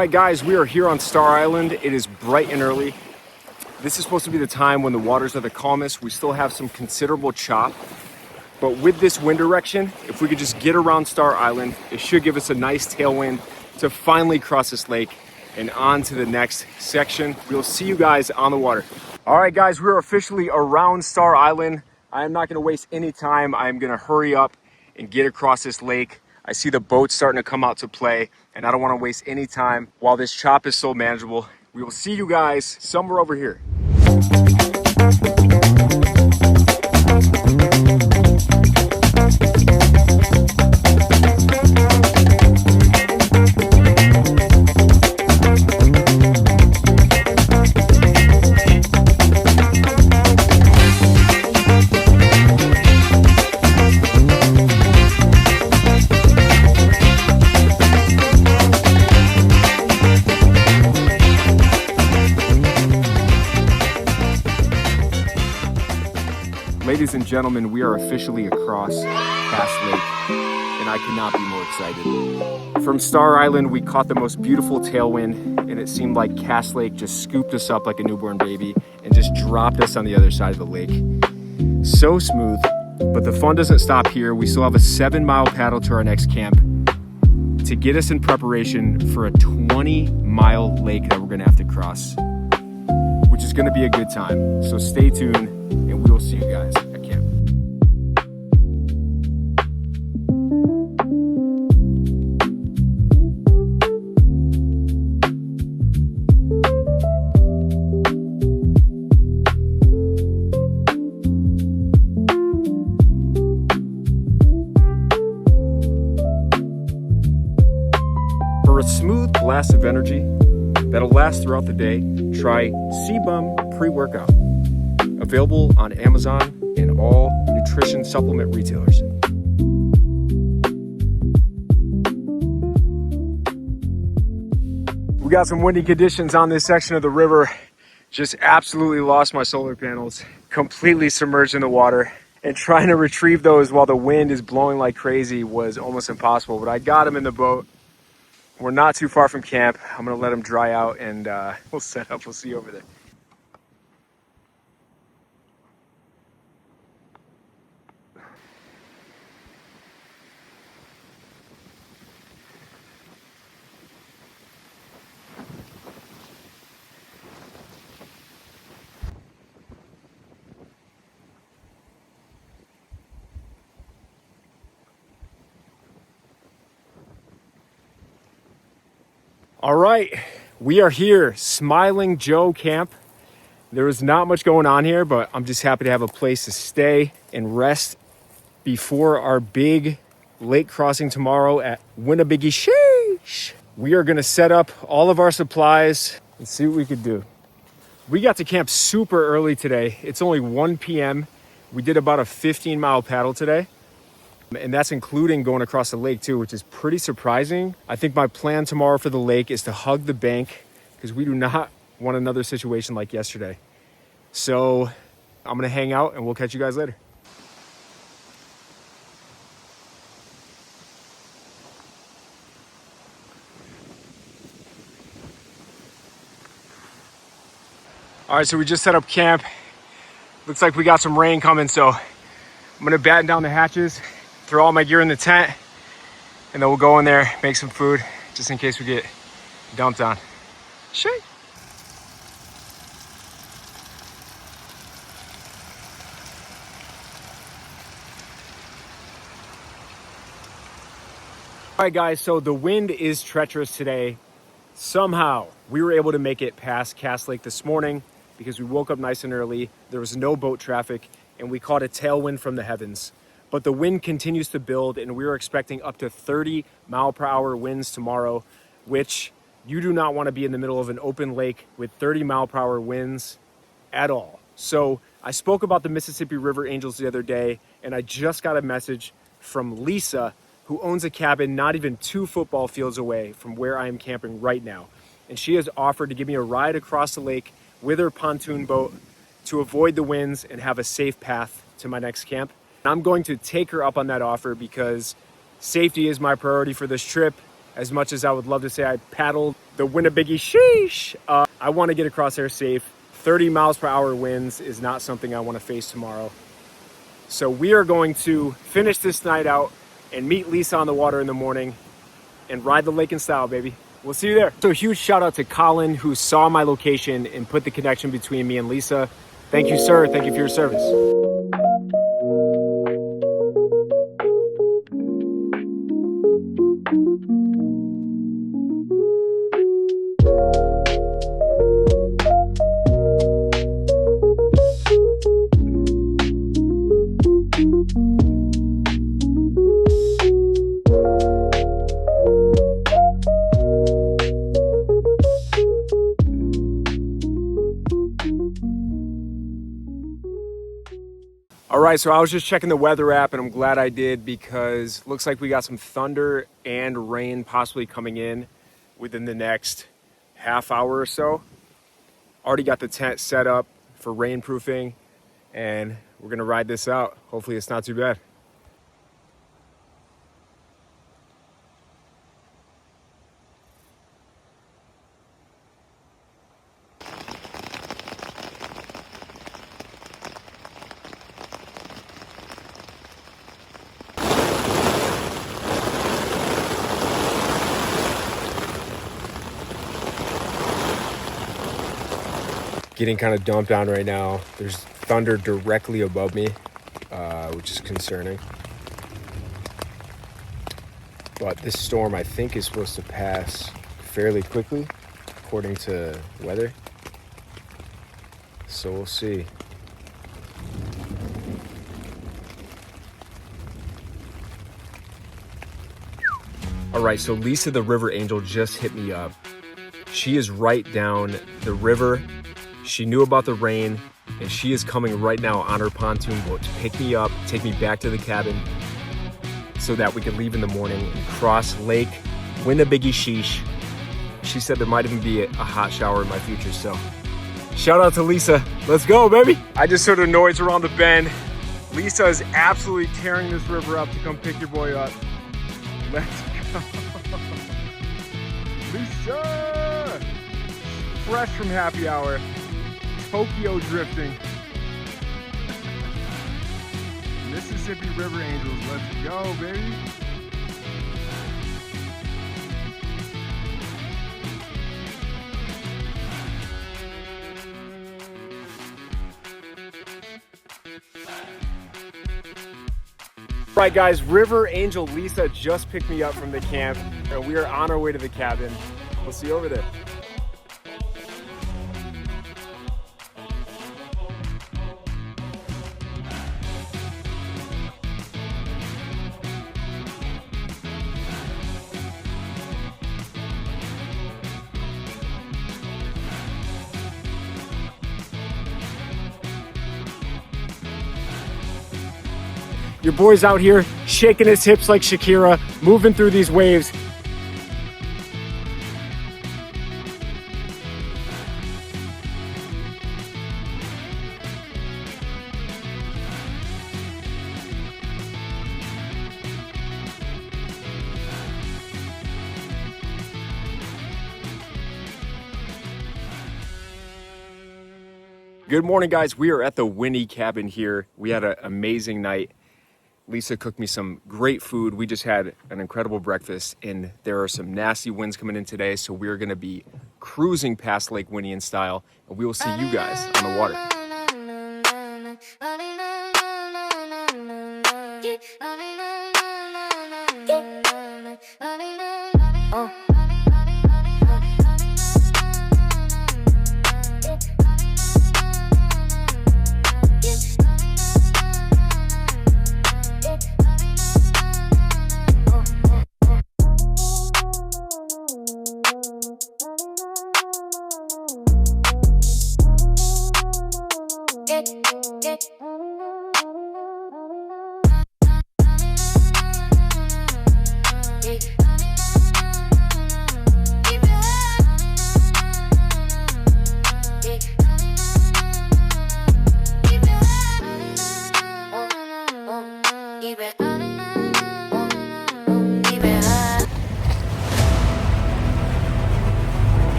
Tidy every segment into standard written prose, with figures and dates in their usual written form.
right, guys, we are here on Star Island. It is bright and early. This is supposed to be the time when the waters are the calmest. We still have some considerable chop, but with this wind direction, if we could just get around Star Island, it should give us a nice tailwind to finally cross this lake and on to the next section. We'll see you guys on the water. All right, guys, we're officially around Star Island. I am not gonna waste any time. I'm gonna hurry up and get across this lake. I see the boats starting to come out to play, and I don't wanna waste any time while this chop is so manageable. We will see you guys somewhere over here. Ladies and gentlemen, we are officially across Cass Lake, and I cannot be more excited. From Star Island, we caught the most beautiful tailwind, and it seemed like Cass Lake just scooped us up like a newborn baby and just dropped us on the other side of the lake. So smooth, but the fun doesn't stop here. We still have a 7-mile paddle to our next camp to get us in preparation for a 20-mile lake that we're gonna have to cross, which is gonna be a good time. So stay tuned, and we will see you guys at camp. For a smooth blast of energy that'll last throughout the day, try CBum pre-workout. Available on Amazon and all nutrition supplement retailers. We got some windy conditions on this section of the river. Just absolutely lost my solar panels, completely submerged in the water, and trying to retrieve those while the wind is blowing like crazy was almost impossible, but I got them in the boat. We're not too far from camp. I'm gonna let them dry out and we'll set up. We'll see you over there. All right, we are here, Smiling Joe Camp. There is not much going on here, but I'm just happy to have a place to stay and rest before our big lake crossing tomorrow at Winnie. Sheesh. We are gonna set up all of our supplies and see what we could do. We got to camp super early today. It's only 1 p.m. We did about a 15-mile paddle today. And that's including going across the lake too, which is pretty surprising. I think my plan tomorrow for the lake is to hug the bank because we do not want another situation like yesterday. So I'm gonna hang out and we'll catch you guys later. All right, so we just set up camp. Looks like we got some rain coming, so I'm gonna batten down the hatches, throw all my gear in the tent, and then we'll go in there, make some food, just in case we get dumped on. Sure. All right, guys, so the wind is treacherous today. Somehow, we were able to make it past Cass Lake this morning because we woke up nice and early. There was no boat traffic, and we caught a tailwind from the heavens. But the wind continues to build, and we are expecting up to 30-mile-per-hour winds tomorrow, which you do not want to be in the middle of an open lake with 30-mile-per-hour winds at all. So I spoke about the Mississippi River Angels the other day, and I just got a message from Lisa, who owns a cabin not even 2 football fields away from where I am camping right now. And she has offered to give me a ride across the lake with her pontoon boat to avoid the winds and have a safe path to my next camp. I'm going to take her up on that offer because safety is my priority for this trip. As much as I would love to say I paddled the Winnebiggie sheesh. I want to get across there safe. 30 miles per hour winds is not something I want to face tomorrow. So we are going to finish this night out and meet Lisa on the water in the morning and ride the lake in style, baby. We'll see you there. So a huge shout out to Colin, who saw my location and put the connection between me and Lisa. Thank you, sir. Thank you for your service. All right, so I was just checking the weather app and I'm glad I did because looks like we got some thunder and rain possibly coming in within the next half hour or so. Already got the tent set up for rainproofing and we're gonna ride this out. Hopefully it's not too bad. Getting kind of dumped on right now. There's thunder directly above me, which is concerning. But this storm, I think, is supposed to pass fairly quickly, according to weather. So we'll see. All right, so Lisa the River Angel just hit me up. She is right down the river. She knew about the rain, and she is coming right now on her pontoon boat to pick me up, take me back to the cabin so that we can leave in the morning and cross Lake Winnebiggie sheesh. She said there might even be a hot shower in my future, so shout out to Lisa. Let's go, baby. I just heard a noise around the bend. Lisa is absolutely tearing this river up to come pick your boy up. Let's go. Lisa! Fresh from happy hour. Tokyo drifting. Mississippi River Angels, let's go, baby. All right, guys, River Angel Lisa just picked me up from the camp, and we are on our way to the cabin. We'll see you over there. Your boy's out here shaking his hips like Shakira, moving through these waves. Good morning, guys. We are at the Winnie cabin here. We had an amazing night. Lisa cooked me some great food. We just had an incredible breakfast, and there are some nasty winds coming in today, so we're gonna be cruising past Lake Winnie in style, and we will see you guys on the water.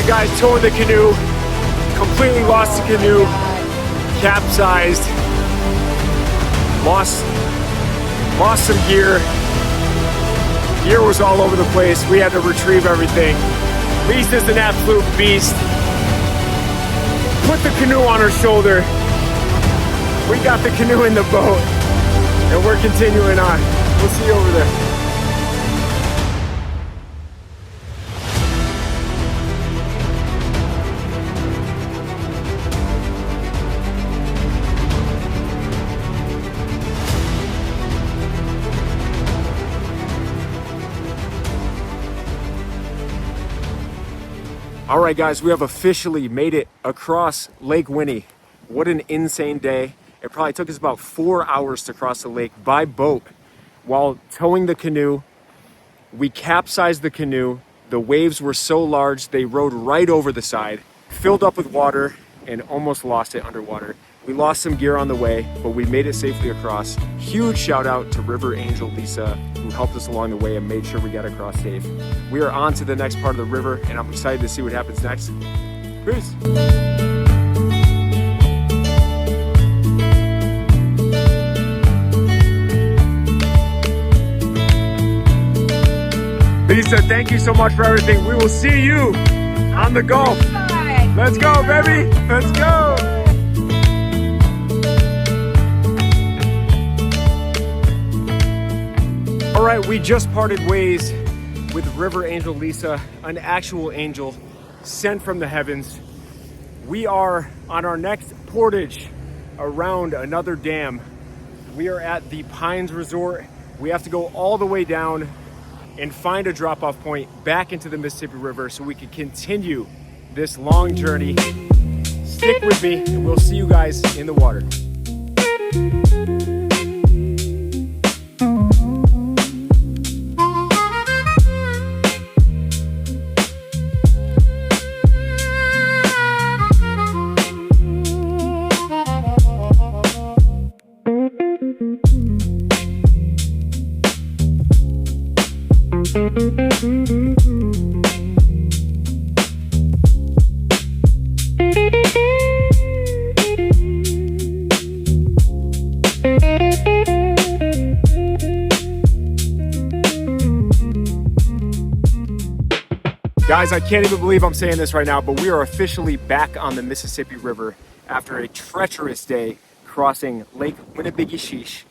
guys towing the canoe, completely lost the canoe, capsized, lost some gear. Gear was all over the place. We had to retrieve everything. Lisa's an absolute beast. Put the canoe on her shoulder. We got the canoe in the boat and we're continuing on. We'll see you over there. All right, guys, we have officially made it across Lake Winnie. What an insane day. It probably took us about 4 hours to cross the lake by boat while towing the canoe. We capsized the canoe. The waves were so large, they rode right over the side, filled up with water, and almost lost it underwater. We lost some gear on the way, but we made it safely across. Huge shout out to River Angel Lisa, who helped us along the way and made sure we got across safe. We are on to the next part of the river, and I'm excited to see what happens next. Peace. Lisa, thank you so much for everything. We will see you on the Gulf. Let's go, baby. Let's go. All right, we just parted ways with River Angel Lisa, an actual angel sent from the heavens. We are on our next portage around another dam. We are at the Pines Resort. We have to go all the way down and find a drop-off point back into the Mississippi River so we can continue this long journey. Stick with me and we'll see you guys in the water. Guys, I can't even believe I'm saying this right now, but we are officially back on the Mississippi River after a treacherous day crossing Lake Winnipesaukee.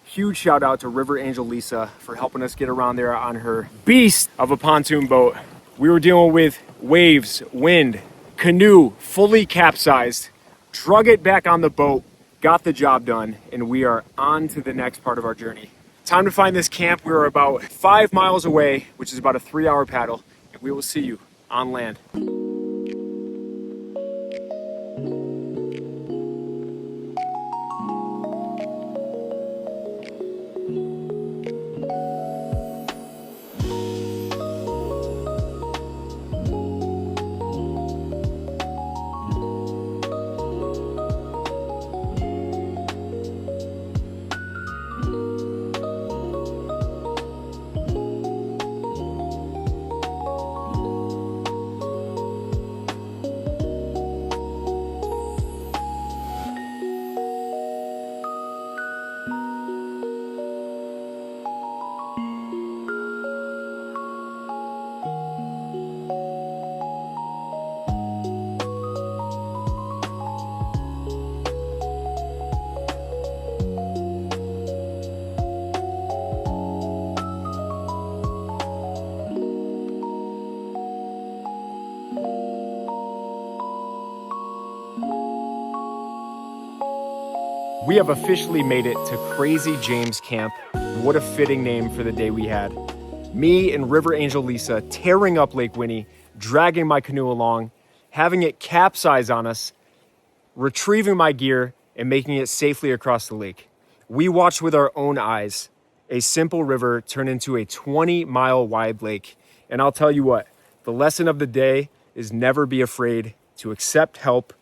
Huge shout out to River Angel Lisa for helping us get around there on her beast of a pontoon boat. We were dealing with waves, wind, canoe fully capsized, drug it back on the boat, got the job done, and we are on to the next part of our journey. Time to find this camp. We are about 5 miles away, which is about a 3-hour paddle. We will see you on land. We have officially made it to Crazy James Camp. What a fitting name for the day we had. Me and River Angel Lisa tearing up Lake Winnie, dragging my canoe along, having it capsize on us, retrieving my gear, and making it safely across the lake. We watched with our own eyes a simple river turn into a 20-mile wide lake. And I'll tell you what, the lesson of the day is never be afraid to accept help,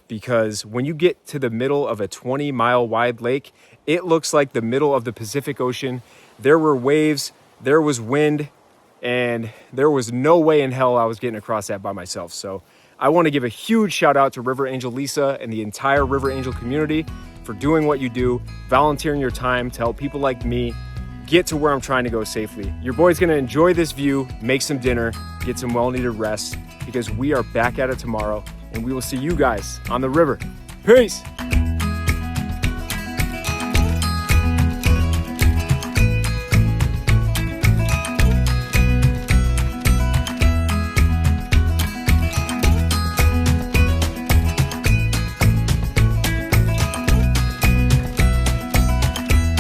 because when you get to the middle of a 20-mile wide lake, it looks like the middle of the Pacific Ocean. There were waves, there was wind, and there was no way in hell I was getting across that by myself. So I want to give a huge shout out to River Angel Lisa and the entire River Angel community for doing what you do, volunteering your time to help people like me get to where I'm trying to go safely. Your boy's gonna enjoy this view, make some dinner, get some well-needed rest, because we are back at it tomorrow, and we will see you guys on the river. Peace.